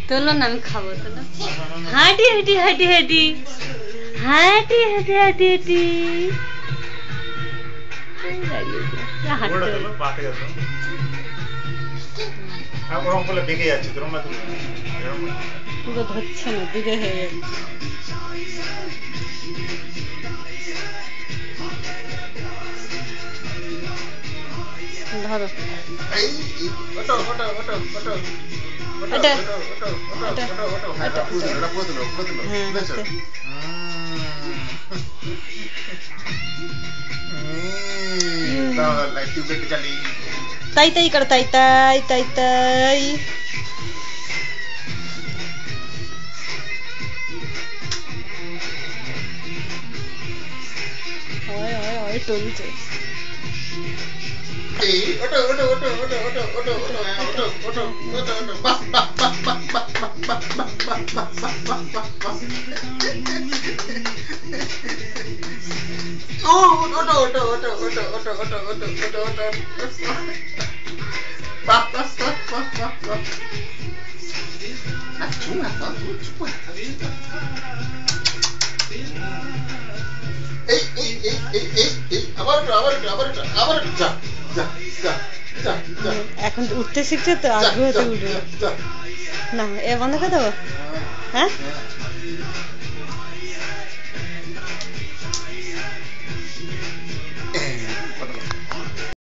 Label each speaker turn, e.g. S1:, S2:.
S1: তোলো না, আমি খাবো। তোলো, হাঁটি হাঁটি হাঁটি হাঁটি হাঁটি হাঁটি হাঁটি হাঁটি পুরো ধরছে না, দূরে হয়ে যাচ্ছে। ধরো তাই তাই করো, তাই তাই তাই তাই। টলছে। এখন উঠতে শিখছে তো, আগ্রহতে উঠবে না। এ বন্ধ করে দেবো। হ্যাঁ